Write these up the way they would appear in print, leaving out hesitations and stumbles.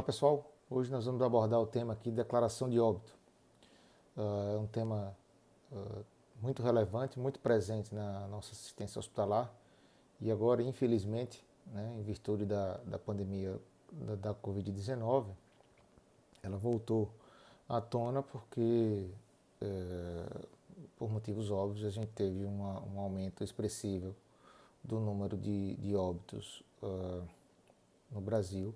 Olá pessoal, hoje nós vamos abordar o tema aqui, declaração de óbito. É um tema muito relevante, muito presente na nossa assistência hospitalar e agora, infelizmente, né, em virtude da pandemia da Covid-19, ela voltou à tona porque, por motivos óbvios, a gente teve um aumento expressivo do número de óbitos no Brasil.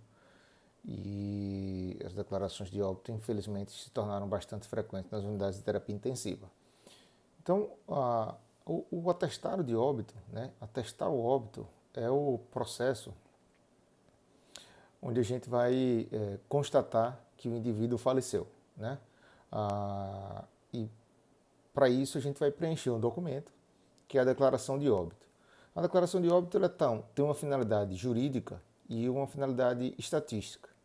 E as declarações de óbito, infelizmente, se tornaram bastante frequentes nas unidades de terapia intensiva. Então, o atestado de óbito, né, atestar o óbito é o processo onde a gente vai constatar que o indivíduo faleceu, né? E para isso a gente vai preencher um documento, que é a declaração de óbito. A declaração de óbito ela tem uma finalidade jurídica e uma finalidade estatística.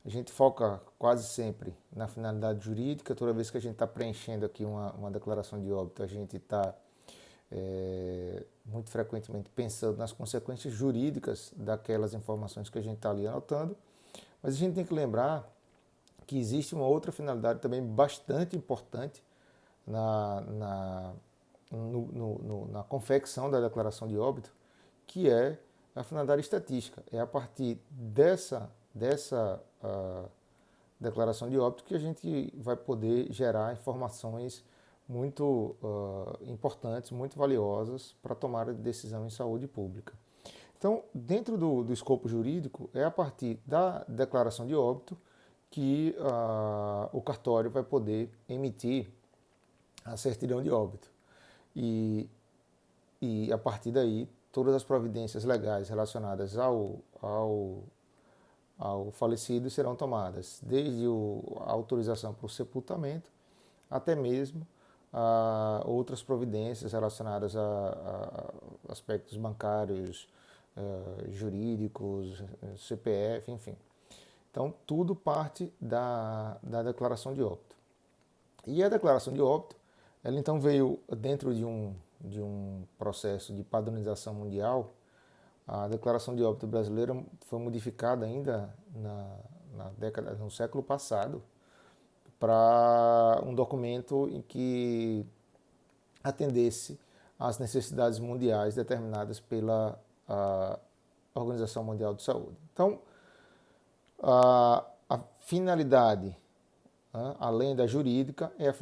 A gente foca quase sempre na finalidade jurídica. Toda vez que a gente está preenchendo aqui uma declaração de óbito, a gente está muito frequentemente pensando nas consequências jurídicas daquelas informações que a gente está ali anotando. Mas a gente tem que lembrar que existe uma outra finalidade também bastante importante na confecção da declaração de óbito, que é a finalidade estatística. É a partir dessa declaração de óbito que a gente vai poder gerar informações muito importantes, muito valiosas para a tomada de decisão em saúde pública. Então, dentro do escopo jurídico, é a partir da declaração de óbito que o cartório vai poder emitir a certidão de óbito. E a partir daí, todas as providências legais relacionadas ao falecido serão tomadas, desde a autorização para o sepultamento até mesmo outras providências relacionadas a aspectos bancários, jurídicos, CPF, enfim. Então, tudo parte da declaração de óbito. E a declaração de óbito, ela então veio dentro de um processo de padronização mundial. A declaração de óbito brasileira foi modificada ainda no século passado para um documento em que atendesse às necessidades mundiais determinadas pela Organização Mundial de Saúde. Então, a finalidade, além da jurídica, é a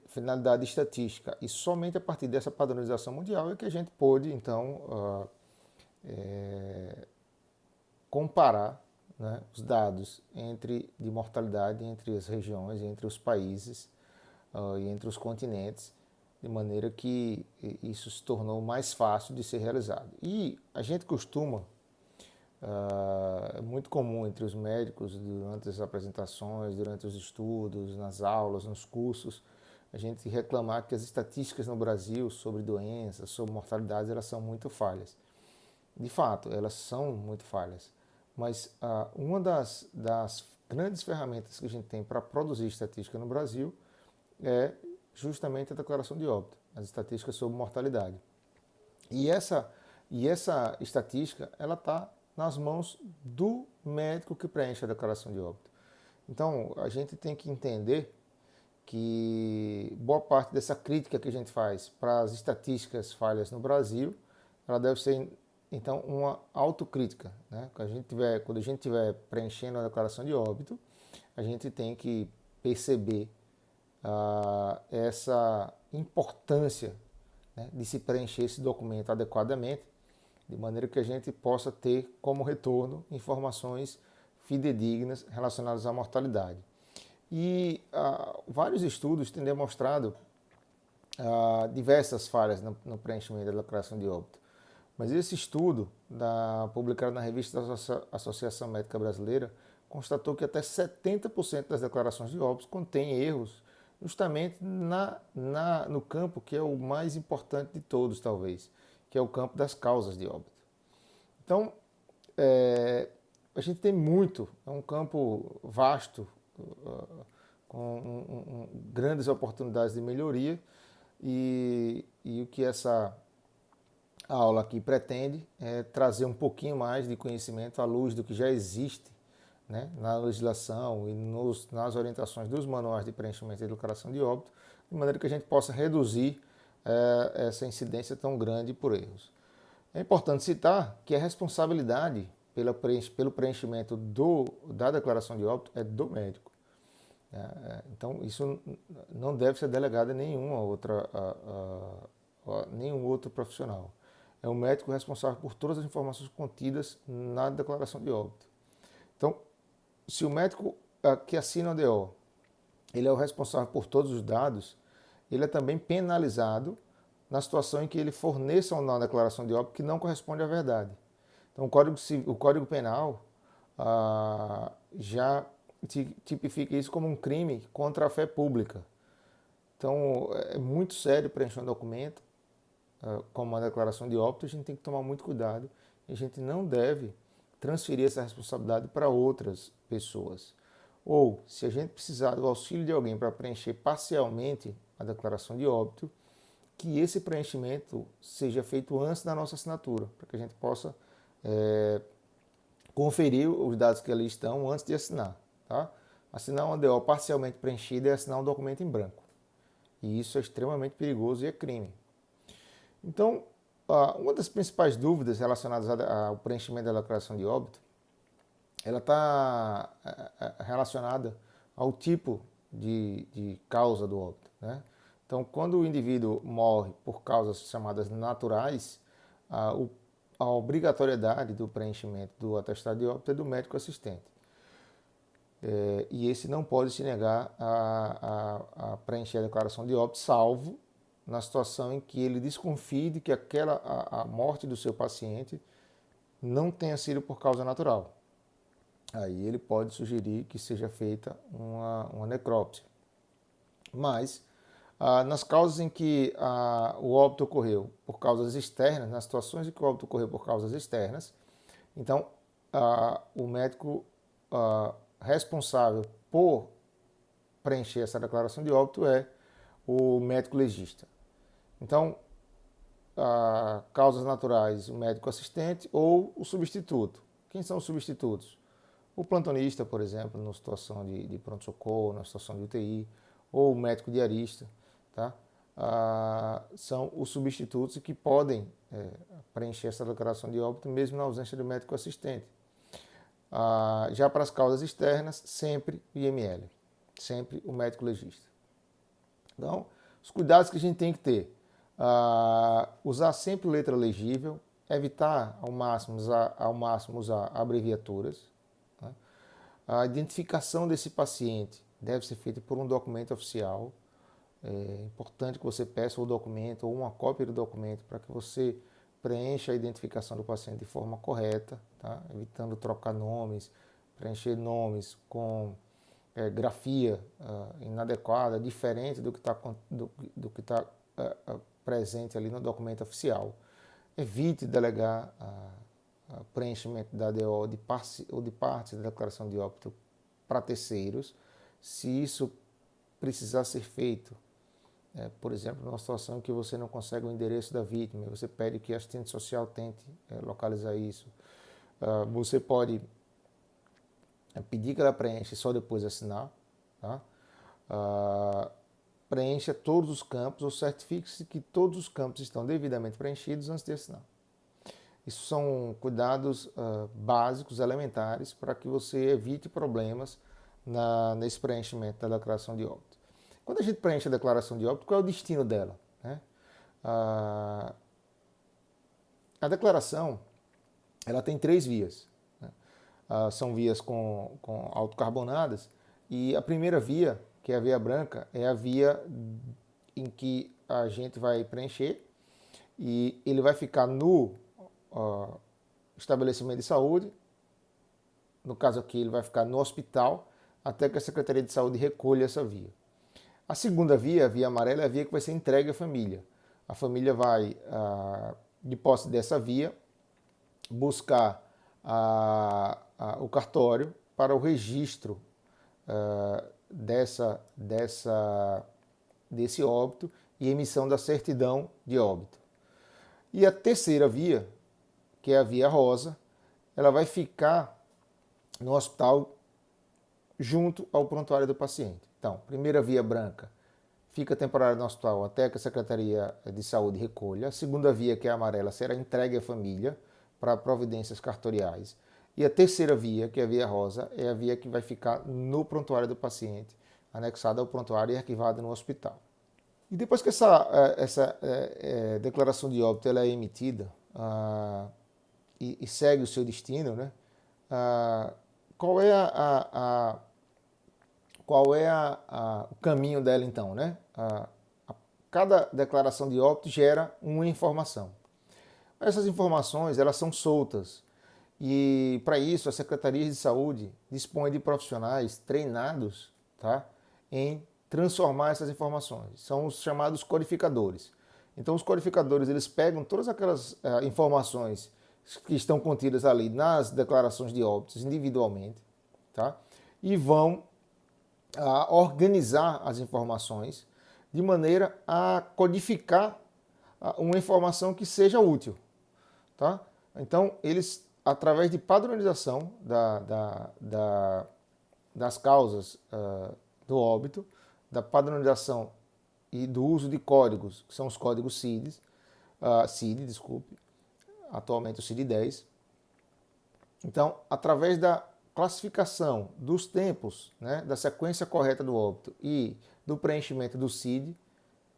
finalidade estatística. E somente a partir dessa padronização mundial é que a gente pôde, então, comparar, né, os dados de mortalidade entre as regiões, entre os países e entre os continentes, de maneira que isso se tornou mais fácil de ser realizado. E a gente costuma, é muito comum entre os médicos, durante as apresentações, durante os estudos, nas aulas, nos cursos, a gente reclamar que as estatísticas no Brasil sobre doenças, sobre mortalidades, elas são muito falhas. De fato, elas são muito falhas, mas uma das grandes ferramentas que a gente tem para produzir estatística no Brasil é justamente a declaração de óbito, as estatísticas sobre mortalidade. E essa estatística, ela está nas mãos do médico que preenche a declaração de óbito. Então, a gente tem que entender que boa parte dessa crítica que a gente faz para as estatísticas falhas no Brasil, ela deve ser, então, uma autocrítica, né? Quando a gente estiver preenchendo a declaração de óbito, a gente tem que perceber essa importância, né, de se preencher esse documento adequadamente, de maneira que a gente possa ter como retorno informações fidedignas relacionadas à mortalidade. E vários estudos têm demonstrado diversas falhas no preenchimento da declaração de óbito. Mas esse estudo, publicado na revista da Associação Médica Brasileira, constatou que até 70% das declarações de óbito contêm erros justamente no campo que é o mais importante de todos, talvez, que é o campo das causas de óbito. Então, a gente tem é um campo vasto, com grandes oportunidades de melhoria, e o que essa aula aqui pretende é trazer um pouquinho mais de conhecimento à luz do que já existe, né, na legislação e nas orientações dos manuais de preenchimento e declaração de óbito, de maneira que a gente possa reduzir essa incidência tão grande por erros. É importante citar que a responsabilidade pelo preenchimento da declaração de óbito é do médico. Então, isso não deve ser delegado a nenhum outro profissional. É o médico responsável por todas as informações contidas na declaração de óbito. Então, se o médico que assina a DO, ele é o responsável por todos os dados, ele é também penalizado na situação em que ele forneça uma declaração de óbito que não corresponde à verdade. Então, o Código Penal já tipifica isso como um crime contra a fé pública. Então, é muito sério preencher um documento como uma declaração de óbito, a gente tem que tomar muito cuidado e a gente não deve transferir essa responsabilidade para outras pessoas. Ou, se a gente precisar do auxílio de alguém para preencher parcialmente a declaração de óbito, que esse preenchimento seja feito antes da nossa assinatura, para que a gente possa conferir os dados que ali estão antes de assinar. Tá? Assinar uma DO parcialmente preenchida é assinar um documento em branco. E isso é extremamente perigoso e é crime. Então, uma das principais dúvidas relacionadas ao preenchimento da declaração de óbito, ela está relacionada ao tipo de causa do óbito, né? Então, quando o indivíduo morre por causas chamadas naturais, a obrigatoriedade do preenchimento do atestado de óbito é do médico assistente. E esse não pode se negar a preencher a declaração de óbito, salvo na situação em que ele desconfie de que a morte do seu paciente não tenha sido por causa natural. Aí ele pode sugerir que seja feita uma necrópsia. Mas, nas causas em que o óbito ocorreu por causas externas, nas situações em que o óbito ocorreu por causas externas, então o médico responsável por preencher essa declaração de óbito é o médico legista. Então, causas naturais, o médico assistente ou o substituto. Quem são os substitutos? O plantonista, por exemplo, na situação de pronto-socorro, na situação de UTI, ou o médico diarista, tá? São os substitutos que podem preencher essa declaração de óbito mesmo na ausência do médico assistente. Já para as causas externas, sempre o IML, sempre o médico legista. Então, os cuidados que a gente tem que ter. Usar sempre letra legível, evitar ao máximo usar abreviaturas. Tá? A identificação desse paciente deve ser feita por um documento oficial. É importante que você peça o documento ou uma cópia do documento para que você preencha a identificação do paciente de forma correta, tá? Evitando trocar nomes, preencher nomes com grafia inadequada, diferente do que está presente ali no documento oficial. Evite delegar preenchimento da DO ou de parte da declaração de óbito para terceiros, se isso precisar ser feito. Por exemplo, numa situação em que você não consegue o endereço da vítima, você pede que a assistente social tente localizar isso. Você pode pedir que ela preencha e só depois assinar. Tá? Preencha todos os campos ou certifique-se que todos os campos estão devidamente preenchidos antes de assinar. Isso são cuidados básicos, elementares, para que você evite problemas nesse preenchimento da declaração de óbito. Quando a gente preenche a declaração de óbito, qual é o destino dela? Né? A declaração ela tem 3 vias. Né? São vias com autocarbonadas, e a primeira via, que é a via branca, é a via em que a gente vai preencher e ele vai ficar no estabelecimento de saúde. No caso aqui, ele vai ficar no hospital até que a Secretaria de Saúde recolha essa via. A segunda via, a via amarela, é a via que vai ser entregue à família. A família vai, de posse dessa via, buscar o cartório para o registro desse óbito e emissão da certidão de óbito. E a terceira via, que é a via rosa, ela vai ficar no hospital junto ao prontuário do paciente. Então, primeira via branca, fica temporário no hospital até que a Secretaria de Saúde recolha. A segunda via, que é a amarela, será entregue à família para providências cartoriais. E a terceira via, que é a via rosa, é a via que vai ficar no prontuário do paciente, anexada ao prontuário e arquivada no hospital. E depois que essa declaração de óbito ela é emitida e segue o seu destino, né? Qual é o caminho dela então, né? Cada declaração de óbito gera uma informação. Essas informações elas são soltas e para isso a Secretaria de Saúde dispõe de profissionais treinados, tá, em transformar essas informações. São os chamados codificadores. Então os codificadores eles pegam todas aquelas informações que estão contidas ali nas declarações de óbitos individualmente, tá, e vão organizar as informações de maneira a codificar uma informação que seja útil. Tá? Então, eles, através de padronização das causas do óbito, da padronização e do uso de códigos, que são os códigos CID, desculpe, atualmente o CID-10. Então, através da classificação dos tempos, né, da sequência correta do óbito e do preenchimento do CID,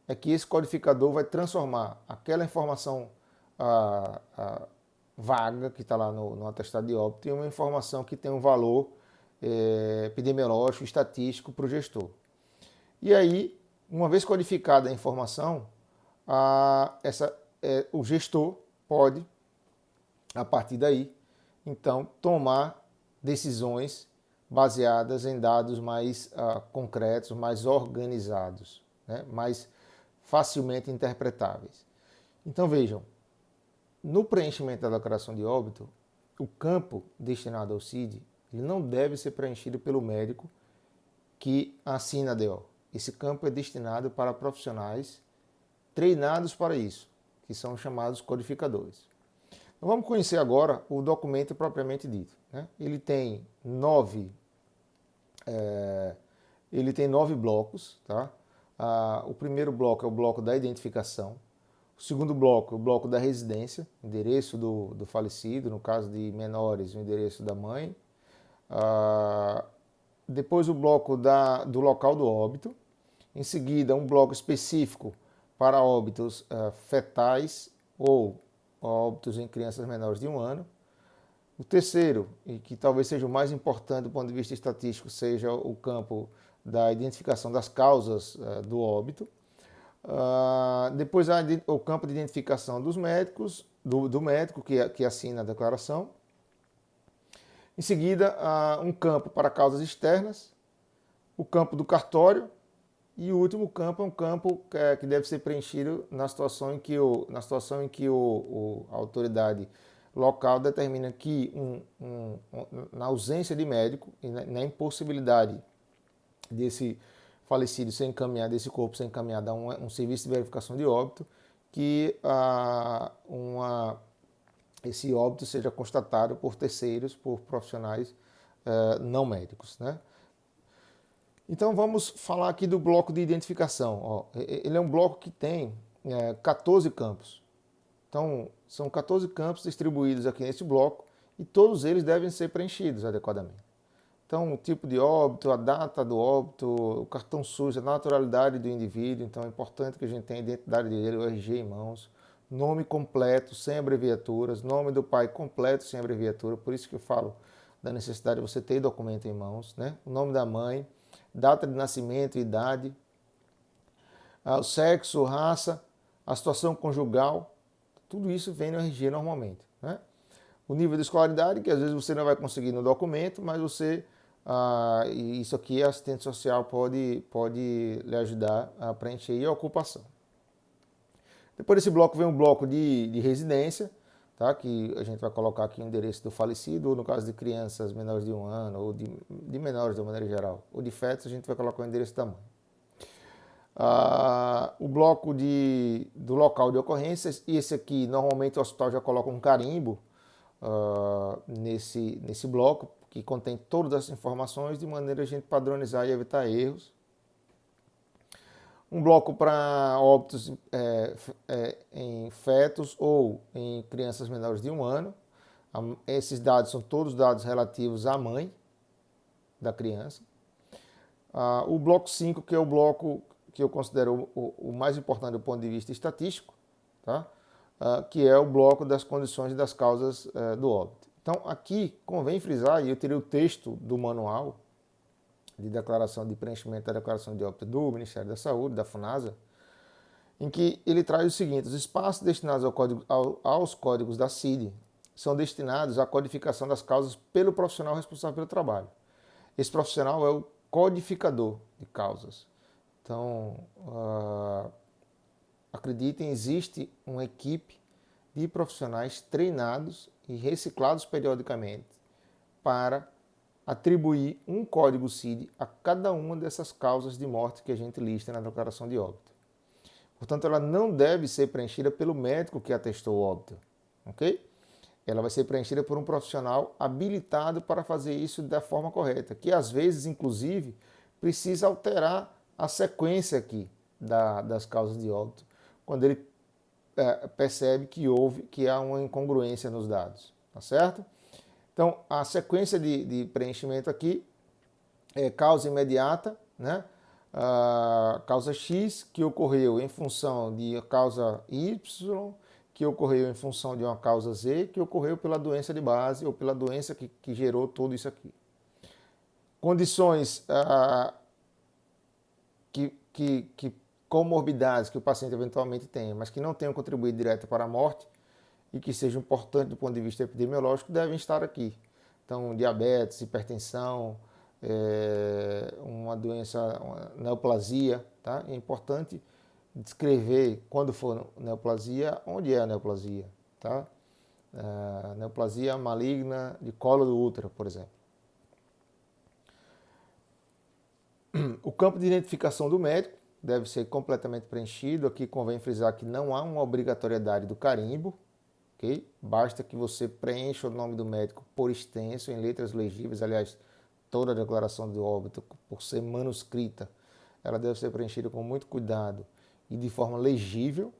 é que esse codificador vai transformar aquela informação vaga que está lá no atestado de óbito em uma informação que tem um valor epidemiológico, estatístico para o gestor. E aí, uma vez codificada a informação, o gestor pode, a partir daí, então, tomar decisões baseadas em dados mais concretos, mais organizados, né? Mais facilmente interpretáveis. Então, vejam, no preenchimento da declaração de óbito, o campo destinado ao CID ele não deve ser preenchido pelo médico que assina a DO. Esse campo é destinado para profissionais treinados para isso, que são chamados codificadores. Então, vamos conhecer agora o documento propriamente dito, né? Ele tem 9 blocos. Tá? O primeiro bloco é o bloco da identificação. O segundo bloco é o bloco da residência, endereço do falecido, no caso de menores, o endereço da mãe. Depois o bloco do local do óbito. Em seguida, um bloco específico para óbitos fetais ou óbitos em crianças menores de 1 ano. O terceiro, e que talvez seja o mais importante do ponto de vista estatístico, seja o campo da identificação das causas do óbito. Depois o campo de identificação dos médicos, do médico que assina a declaração. Em seguida, um campo para causas externas, o campo do cartório e o último campo é um campo que deve ser preenchido na situação em que a autoridade local determina que, na ausência de médico e na impossibilidade desse falecido ser encaminhado, desse corpo ser encaminhado a um serviço de verificação de óbito, que esse óbito seja constatado por terceiros, por profissionais não médicos, né? Então vamos falar aqui do bloco de identificação. Ó, ele é um bloco que tem 14 campos. Então são 14 campos distribuídos aqui nesse bloco e todos eles devem ser preenchidos adequadamente. Então o tipo de óbito, a data do óbito, o cartão SUS, a naturalidade do indivíduo. Então é importante que a gente tenha a identidade dele, o RG em mãos, nome completo, sem abreviaturas, nome do pai completo, sem abreviatura. Por isso que eu falo da necessidade de você ter documento em mãos, né? O nome da mãe, data de nascimento, idade, o sexo, raça, a situação conjugal, tudo isso vem no RG normalmente, né? O nível de escolaridade, que às vezes você não vai conseguir no documento, mas isso aqui a assistente social pode lhe ajudar a preencher, e a ocupação. Depois desse bloco vem um bloco de residência, tá? Que a gente vai colocar aqui o endereço do falecido, ou no caso de crianças menores de 1 ano, ou de menores de uma maneira geral, ou de fetos, a gente vai colocar o endereço da mãe. O bloco do local de ocorrências, e esse aqui, normalmente o hospital já coloca um carimbo nesse bloco, que contém todas as informações de maneira a gente padronizar e evitar erros. Um bloco para óbitos em fetos ou em crianças menores de 1 ano. Esses dados são todos dados relativos à mãe da criança. O bloco 5, que é o bloco que eu considero o mais importante do ponto de vista estatístico, tá? Que é o bloco das condições e das causas do óbito. Então, aqui convém frisar, e eu tirei o texto do manual de declaração de preenchimento da declaração de óbito do Ministério da Saúde, da FUNASA, em que ele traz o seguinte: os espaços destinados aos códigos da CID são destinados à codificação das causas pelo profissional responsável pelo trabalho. Esse profissional é o codificador de causas. Então, acreditem, existe uma equipe de profissionais treinados e reciclados periodicamente para atribuir um código CID a cada uma dessas causas de morte que a gente lista na declaração de óbito. Portanto, ela não deve ser preenchida pelo médico que atestou o óbito, ok? Ela vai ser preenchida por um profissional habilitado para fazer isso da forma correta, que às vezes, inclusive, precisa alterar a sequência aqui das causas de óbito, quando ele percebe que há uma incongruência nos dados, tá certo? Então, a sequência de preenchimento aqui é causa imediata, né? Causa X, que ocorreu em função de causa Y, que ocorreu em função de uma causa Z, que ocorreu pela doença de base ou pela doença que gerou tudo isso aqui. Condições comorbidades que o paciente eventualmente tenha, mas que não tenham contribuído direto para a morte e que sejam importantes do ponto de vista epidemiológico, devem estar aqui. Então, diabetes, hipertensão, uma doença, uma neoplasia, tá? É importante descrever, quando for neoplasia, onde é a neoplasia, tá? Neoplasia maligna de colo do útero, por exemplo. O campo de identificação do médico deve ser completamente preenchido. Aqui convém frisar que não há uma obrigatoriedade do carimbo, ok? Basta que você preencha o nome do médico por extenso, em letras legíveis. Aliás, toda a declaração de óbito, por ser manuscrita, ela deve ser preenchida com muito cuidado e de forma legível,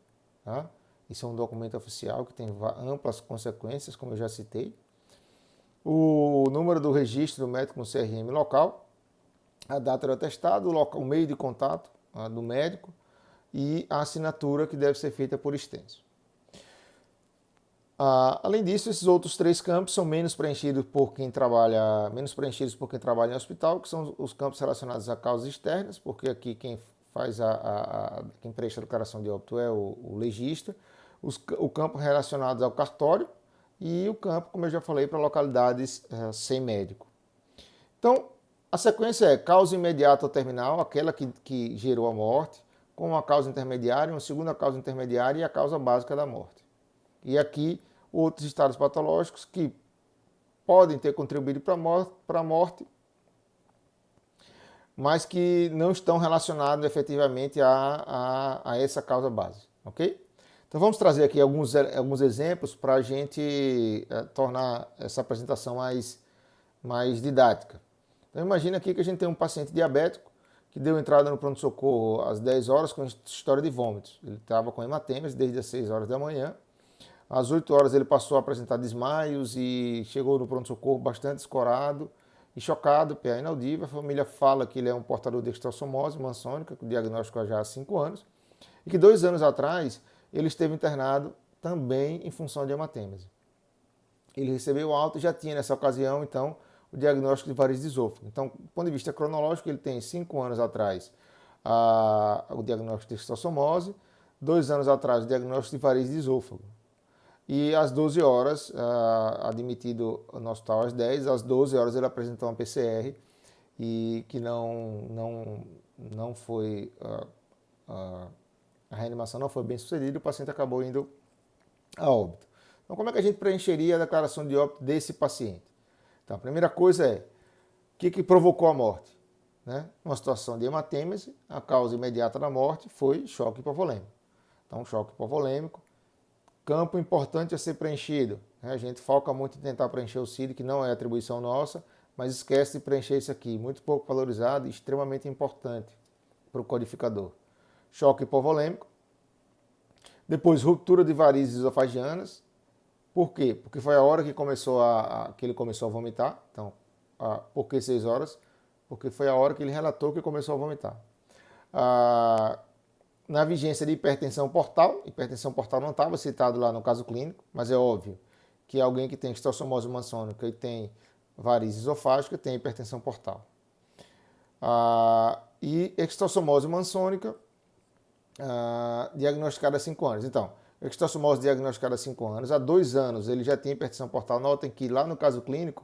tá? Isso é um documento oficial que tem amplas consequências, como eu já citei. O número do registro do médico no CRM local, a data do atestado, o meio de contato do médico e a assinatura que deve ser feita por extenso. Além disso, esses outros 3 campos são menos preenchidos por quem trabalha em hospital, que são os campos relacionados a causas externas, porque aqui quem faz quem preenche a declaração de óbito é o legista, o campo relacionado ao cartório e o campo, como eu já falei, para localidades sem médico. Então, a sequência é causa imediata ou terminal, aquela que gerou a morte, com uma causa intermediária, uma segunda causa intermediária e a causa básica da morte. E aqui, outros estados patológicos que podem ter contribuído para a morte, mas que não estão relacionados efetivamente a essa causa base, ok? Então vamos trazer aqui alguns exemplos para a gente tornar essa apresentação mais didática. Então imagina aqui que a gente tem um paciente diabético que deu entrada no pronto-socorro às 10 horas com história de vômitos. Ele estava com hematêmese desde as 6 horas da manhã. Às 8 horas ele passou a apresentar desmaios e chegou no pronto-socorro bastante escorado e chocado, PA inaudível. A família fala que ele é um portador de esquistossomose maçônica, com diagnóstico já há 5 anos, e que 2 anos atrás ele esteve internado também em função de hematêmese. Ele recebeu alta e já tinha nessa ocasião, então, o diagnóstico de varizes de esôfago. Então, do ponto de vista cronológico, ele tem 5 anos atrás o diagnóstico de esquistossomose, 2 anos atrás o diagnóstico de varizes de esôfago. E às 12 horas, admitido no hospital às 10, às 12 horas ele apresentou uma PCR e que não foi, a reanimação não foi bem sucedida e o paciente acabou indo a óbito. Então, como é que a gente preencheria a declaração de óbito desse paciente? Então, a primeira coisa é, o que provocou a morte? Né? Uma situação de hematêmese, a causa imediata da morte foi choque hipovolêmico. Então, choque hipovolêmico, campo importante a ser preenchido. A gente foca muito em tentar preencher o CID, que não é atribuição nossa, mas esquece de preencher isso aqui, muito pouco valorizado e extremamente importante para o codificador. Choque hipovolêmico, depois ruptura de varizes esofagianas. Por quê? Porque foi a hora que que ele começou a vomitar. Então, por que 6 horas? Porque foi a hora que ele relatou que começou a vomitar. Na vigência de hipertensão portal não estava citado lá no caso clínico, mas é óbvio que alguém que tem estrossomose maçônica e tem varize esofágica tem hipertensão portal. E estrossomose maçônica diagnosticada há 5 anos. Então, estrossomose diagnosticada há 5 anos, há 2 anos ele já tinha hipertensão portal. Notem que lá no caso clínico,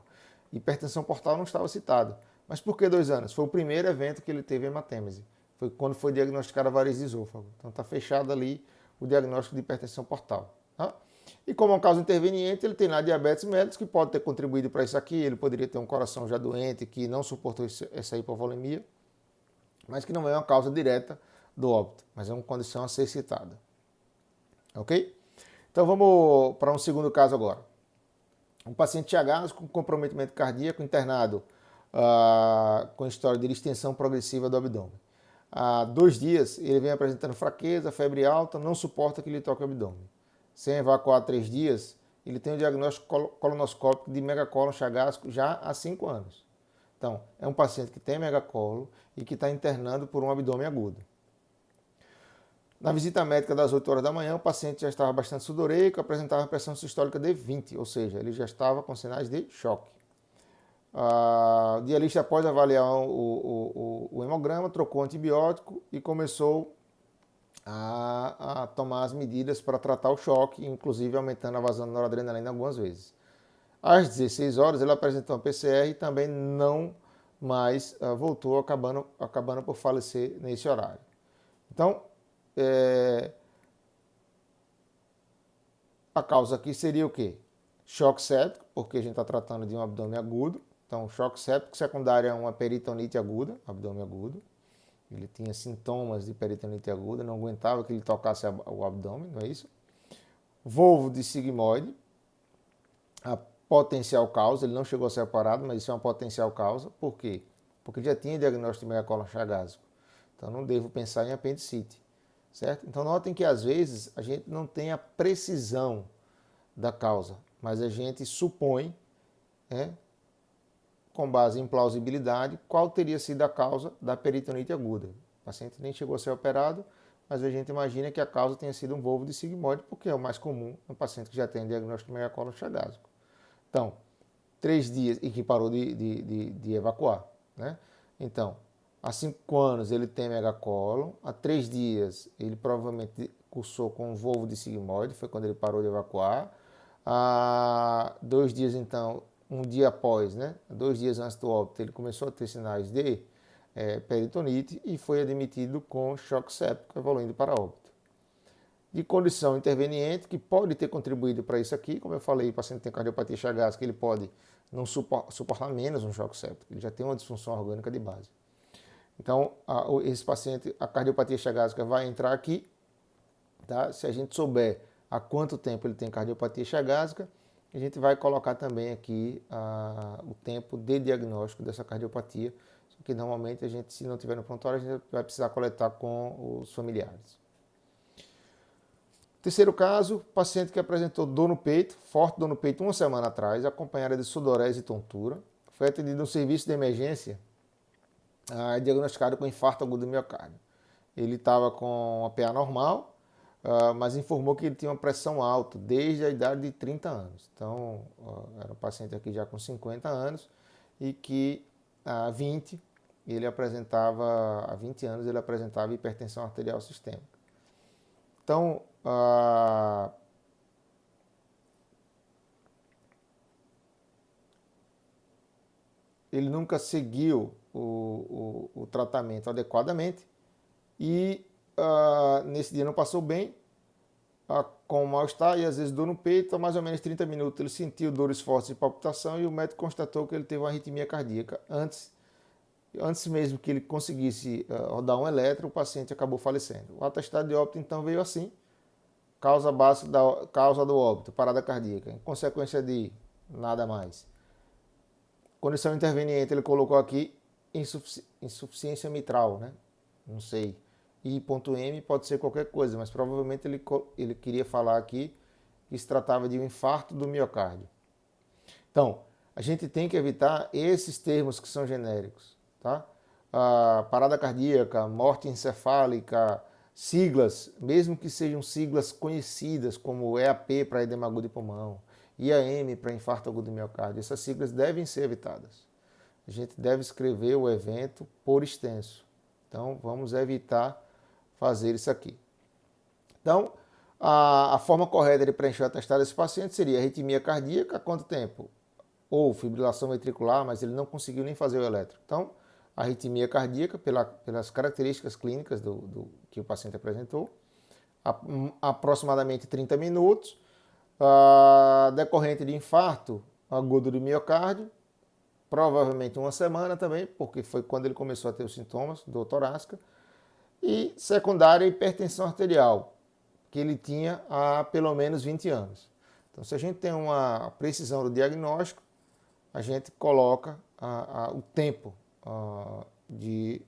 hipertensão portal não estava citado. Mas por que 2 anos? Foi o primeiro evento que ele teve hematêmese. Foi quando foi diagnosticada a varize de esôfago. Então está fechado ali o diagnóstico de hipertensão portal. Tá? E como é um caso interveniente, ele tem lá diabetes mellitus, que pode ter contribuído para isso aqui. Ele poderia ter um coração já doente, que não suportou essa hipovolemia, mas que não é uma causa direta do óbito, mas é uma condição a ser citada. Ok? Então vamos para um segundo caso agora. Um paciente TH com comprometimento cardíaco internado com história de distensão progressiva do abdômen. Há 2 dias ele vem apresentando fraqueza, febre alta, não suporta que lhe toque o abdômen. Sem evacuar 3 dias, ele tem o diagnóstico colonoscópico de megacólon chagásico já há 5 anos. Então, é um paciente que tem megacolo e que está internando por um abdômen agudo. Na visita médica das 8 horas da manhã, o paciente já estava bastante sudoreico, apresentava pressão sistólica de 20, ou seja, ele já estava com sinais de choque. O dialista, após avaliar o hemograma, trocou o antibiótico e começou a tomar as medidas para tratar o choque, inclusive aumentando a vazão de noradrenalina algumas vezes. Às 16 horas, ele apresentou uma PCR e também não mais voltou, acabando por falecer nesse horário. Então, a causa aqui seria o quê? Choque séptico, porque a gente está tratando de um abdômen agudo. Então, choque séptico secundário a uma peritonite aguda, abdômen agudo. Ele tinha sintomas de peritonite aguda, não aguentava que ele tocasse o abdômen, não é isso? Volvo de sigmoide, a potencial causa, ele não chegou a ser operado, mas isso é uma potencial causa. Por quê? Porque já tinha diagnóstico de megacólon chagásico. Então, não devo pensar em apendicite, certo? Então, notem que às vezes a gente não tem a precisão da causa, mas a gente supõe, com base em plausibilidade, qual teria sido a causa da peritonite aguda. O paciente nem chegou a ser operado, mas a gente imagina que a causa tenha sido um volvo de sigmoide, porque é o mais comum no paciente que já tem diagnóstico de megacólon chagásico. Então, 3 dias e que parou de evacuar, né? Então, há 5 anos ele tem megacólon, há 3 dias ele provavelmente cursou com um volvo de sigmoide, foi quando ele parou de evacuar. Há 2 dias, então, um dia após, 2 dias antes do óbito, ele começou a ter sinais de peritonite e foi admitido com choque séptico, evoluindo para óbito. De condição interveniente, que pode ter contribuído para isso aqui, como eu falei, o paciente tem cardiopatia chagásica, ele pode não suportar menos um choque séptico, ele já tem uma disfunção orgânica de base. Então, esse paciente, a cardiopatia chagásica vai entrar aqui, tá? Se a gente souber há quanto tempo ele tem cardiopatia chagásica, a gente vai colocar também aqui o tempo de diagnóstico dessa cardiopatia, que normalmente a gente, se não tiver no prontuário, a gente vai precisar coletar com os familiares. Terceiro caso, paciente que apresentou dor no peito, forte dor no peito 1 semana atrás, acompanhada de sudorese e tontura, foi atendido no serviço de emergência, diagnosticado com infarto agudo do miocárdio. Ele estava com uma PA normal, mas informou que ele tinha uma pressão alta desde a idade de 30 anos. Então, era um paciente aqui já com 50 anos e que há 20 anos ele apresentava hipertensão arterial sistêmica. Então, ele nunca seguiu o tratamento adequadamente e nesse dia não passou bem, com mal-estar e às vezes dor no peito. Há mais ou menos 30 minutos ele sentiu dores fortes de palpitação e o médico constatou que ele teve uma arritmia cardíaca. Antes mesmo que ele conseguisse rodar um eletro, o paciente acabou falecendo. O atestado de óbito então veio assim: causa do óbito, parada cardíaca, em consequência de nada mais. condição interveniente, ele colocou aqui insuficiência mitral, né? Não sei. I.M pode ser qualquer coisa, mas provavelmente ele queria falar aqui que se tratava de um infarto do miocárdio. Então, a gente tem que evitar esses termos que são genéricos, tá? Parada cardíaca, morte encefálica, siglas, mesmo que sejam siglas conhecidas, como EAP para edema agudo de pulmão, IAM para infarto agudo do miocárdio, essas siglas devem ser evitadas. A gente deve escrever o evento por extenso. Então, vamos evitar fazer isso aqui. Então, a forma correta de preencher o atestado desse paciente seria arritmia cardíaca, há quanto tempo? Ou fibrilação ventricular, mas ele não conseguiu nem fazer o elétrico. Então, arritmia cardíaca, pelas características clínicas que o paciente apresentou, aproximadamente 30 minutos, decorrente de infarto agudo do miocárdio, provavelmente uma semana também, porque foi quando ele começou a ter os sintomas do torácica, e secundária hipertensão arterial, que ele tinha há pelo menos 20 anos. Então, se a gente tem uma precisão do diagnóstico, a gente coloca o tempo de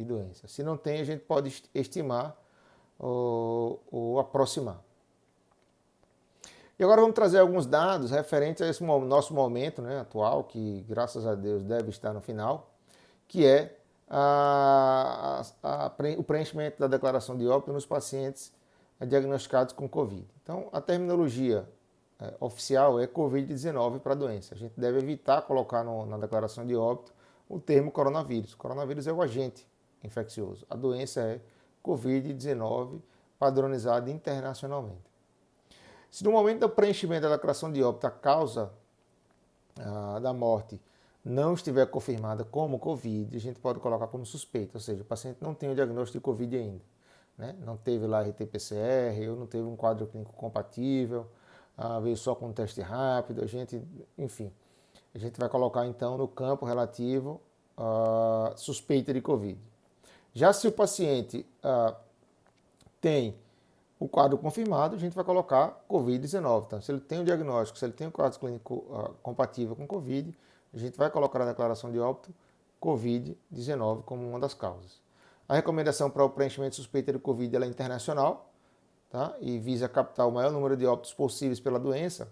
doença. Se não tem, a gente pode estimar ou aproximar. E agora vamos trazer alguns dados referentes a esse nosso momento, né, atual, que graças a Deus deve estar no final, que é o preenchimento da declaração de óbito nos pacientes diagnosticados com Covid. Então, a terminologia oficial é Covid-19 para a doença. A gente deve evitar colocar na declaração de óbito o termo coronavírus. O coronavírus é o agente infeccioso. A doença é Covid-19 padronizada internacionalmente. Se no momento do preenchimento da declaração de óbito a causa da morte não estiver confirmada como Covid, a gente pode colocar como suspeita, ou seja, o paciente não tem o diagnóstico de Covid ainda, né? Não teve lá RT-PCR, ou não teve um quadro clínico compatível, veio só com um teste rápido, enfim, a gente vai colocar então no campo relativo suspeita de Covid. Já se o paciente tem o quadro confirmado, a gente vai colocar Covid-19. Então, se ele tem o diagnóstico, se ele tem o quadro clínico compatível com Covid, a gente vai colocar na declaração de óbito Covid-19 como uma das causas. A recomendação para o preenchimento de suspeita de Covid é internacional, tá? E visa captar o maior número de óbitos possíveis pela doença.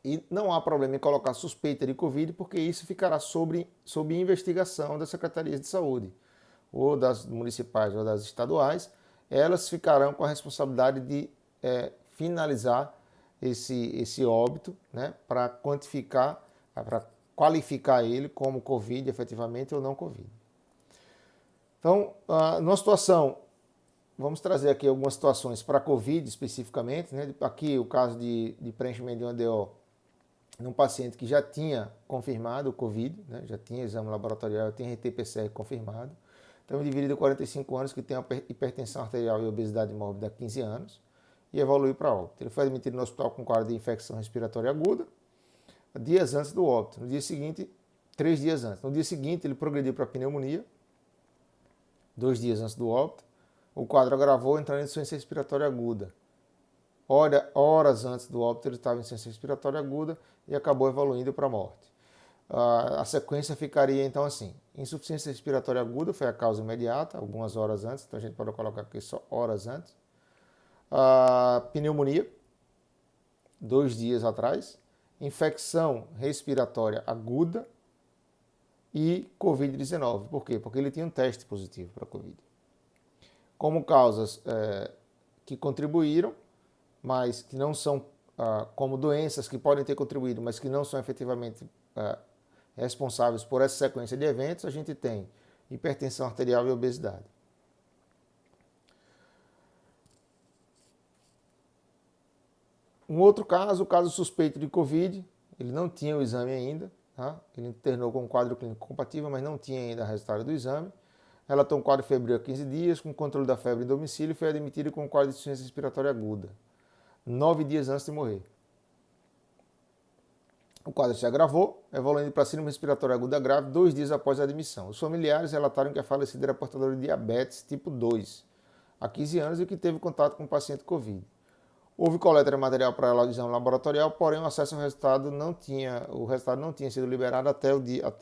E não há problema em colocar suspeita de Covid, porque isso ficará sob investigação das secretarias de saúde, ou das municipais ou das estaduais. Elas ficarão com a responsabilidade de finalizar esse óbito, né, para quantificar, para qualificar ele como Covid efetivamente ou não Covid. Então, numa situação, vamos trazer aqui algumas situações para Covid especificamente, né? Aqui o caso de preenchimento de uma DO num paciente que já tinha confirmado o Covid, né? Já tinha exame laboratorial, já tinha RT-PCR confirmado. Então, um indivíduo de 45 anos que tem hipertensão arterial e obesidade mórbida há 15 anos e evoluiu para óbito. Ele foi admitido no hospital com quadro de infecção respiratória aguda, dias antes do óbito. No dia seguinte, 3 dias antes. No dia seguinte, ele progrediu para pneumonia, 2 dias antes do óbito. O quadro agravou, entrando em insuficiência respiratória aguda. Horas antes do óbito, ele estava em insuficiência respiratória aguda e acabou evoluindo para a morte. A sequência ficaria então assim: insuficiência respiratória aguda foi a causa imediata, algumas horas antes, então a gente pode colocar aqui só horas antes. Pneumonia, 2 dias atrás. Infecção respiratória aguda e Covid-19. Por quê? Porque ele tinha um teste positivo para Covid. Como causas que contribuíram, mas que não são, como doenças que podem ter contribuído, mas que não são efetivamente responsáveis por essa sequência de eventos, a gente tem hipertensão arterial e obesidade. Um outro caso, o caso suspeito de Covid, ele não tinha o exame ainda, tá? Ele internou com um quadro clínico compatível, mas não tinha ainda o resultado do exame. Relatou um quadro febril há 15 dias, com controle da febre em domicílio, e foi admitido com um quadro de insuficiência respiratória aguda, 9 dias antes de morrer. O quadro se agravou, evoluindo para síndrome respiratória aguda grave 2 dias após a admissão. Os familiares relataram que a falecida era portadora de diabetes tipo 2, há 15 anos, e que teve contato com o paciente Covid. Houve coleta de material para o exame laboratorial, porém o acesso ao resultado o resultado não tinha sido liberado até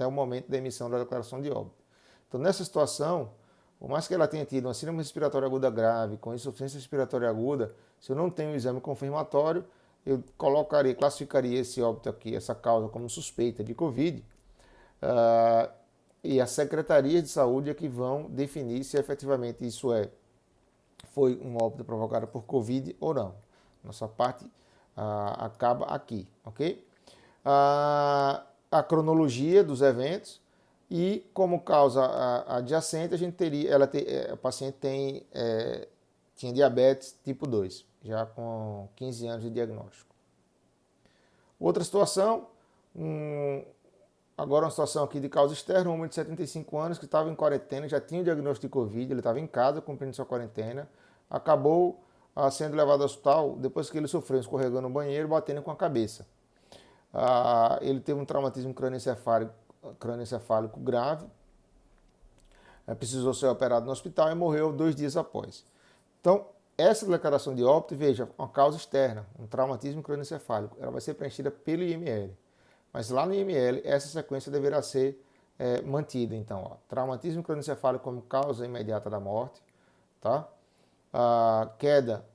o momento da emissão da declaração de óbito. Então, nessa situação, por mais que ela tenha tido uma síndrome respiratória aguda grave, com insuficiência respiratória aguda, se eu não tenho um exame confirmatório, eu classificaria esse óbito aqui, essa causa, como suspeita de Covid, e as secretarias de saúde é que vão definir se efetivamente isso foi um óbito provocado por Covid ou não. Nossa parte acaba aqui, ok? A cronologia dos eventos e como causa adjacente, a gente teria, a paciente tinha diabetes tipo 2, já com 15 anos de diagnóstico. Outra situação, agora uma situação aqui de causa externa, um homem de 75 anos que estava em quarentena, já tinha o diagnóstico de Covid, ele estava em casa cumprindo sua quarentena, acabou sendo levado ao hospital depois que ele sofreu escorregando no banheiro, batendo com a cabeça. Ele teve um traumatismo crânioencefálico grave, precisou ser operado no hospital e morreu 2 dias após. Então, essa declaração de óbito, veja, uma causa externa, um traumatismo crânioencefálico, ela vai ser preenchida pelo IML. Mas lá no IML, essa sequência deverá ser mantida. Então, traumatismo crânioencefálico como causa imediata da morte, tá? Queda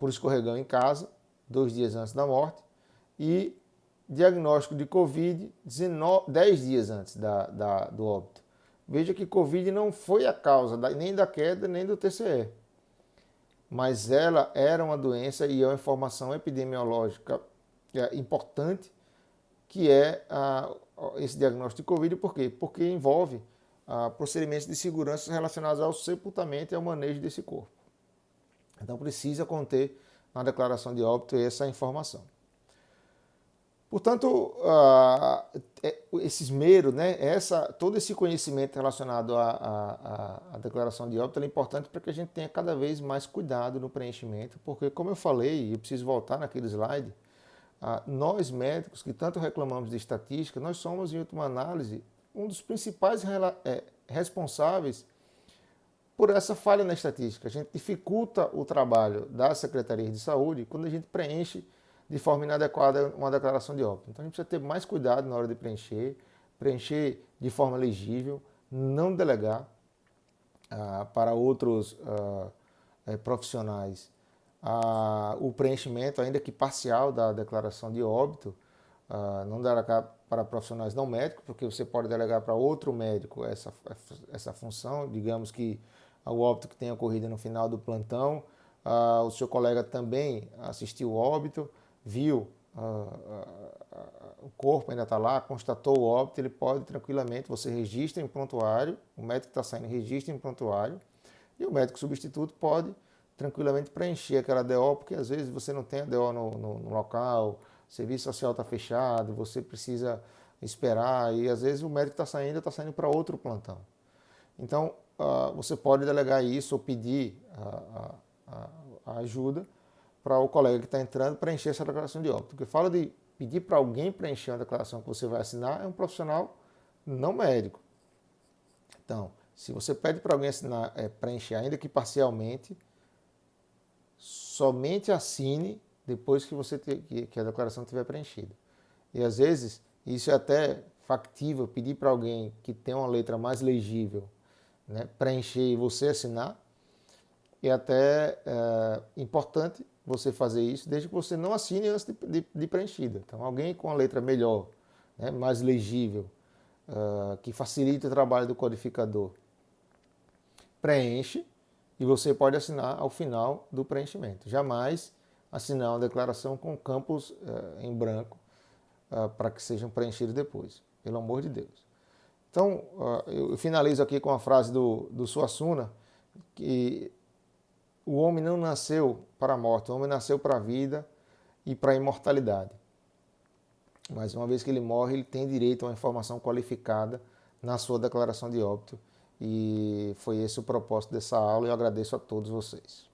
por escorregão em casa, 2 dias antes da morte, e diagnóstico de Covid 10 dias antes do óbito. Veja que Covid não foi a causa nem da queda, nem do TCE. Mas ela era uma doença e é uma informação epidemiológica importante, que é esse diagnóstico de Covid. Por quê? Porque envolve procedimentos de segurança relacionados ao sepultamento e ao manejo desse corpo. Então precisa conter na declaração de óbito essa informação. Portanto, esse esmero, né, todo esse conhecimento relacionado à declaração de óbito é importante para que a gente tenha cada vez mais cuidado no preenchimento, porque, como eu falei, eu preciso voltar naquele slide, nós médicos que tanto reclamamos de estatística, nós somos, em última análise, um dos principais responsáveis por essa falha na estatística. A gente dificulta o trabalho das secretarias de saúde quando a gente preenche de forma inadequada uma declaração de óbito. Então a gente precisa ter mais cuidado na hora de preencher de forma legível, não delegar para outros profissionais o preenchimento, ainda que parcial, da declaração de óbito, não delegar para profissionais não médicos, porque você pode delegar para outro médico essa função, digamos que o óbito que tenha ocorrido no final do plantão, o seu colega também assistiu o óbito, viu o corpo ainda está lá, constatou o óbito, ele pode tranquilamente, você registra em prontuário, o médico que está saindo registra em prontuário, e o médico substituto pode tranquilamente preencher aquela DO, porque às vezes você não tem a DO no local, o serviço social está fechado, você precisa esperar, e às vezes o médico está saindo para outro plantão. Então, você pode delegar isso ou pedir a ajuda para o colega que está entrando preencher essa declaração de óbito. Porque fala de pedir para alguém preencher uma declaração que você vai assinar, é um profissional não médico. Então, se você pede para alguém assinar, preencher, ainda que parcialmente, somente assine depois que a declaração estiver preenchida. E às vezes, isso é até factível, pedir para alguém que tem uma letra mais legível, né, preencher e você assinar. É até importante você fazer isso, desde que você não assine antes de preenchida. Então, alguém com a letra melhor, né, mais legível, que facilite o trabalho do codificador, preenche e você pode assinar ao final do preenchimento. Jamais assinar uma declaração com campos em branco para que sejam preenchidos depois, pelo amor de Deus. Então, eu finalizo aqui com a frase do Suassuna, que o homem não nasceu para a morte, o homem nasceu para a vida e para a imortalidade. Mas uma vez que ele morre, ele tem direito a uma informação qualificada na sua declaração de óbito. E foi esse o propósito dessa aula e eu agradeço a todos vocês.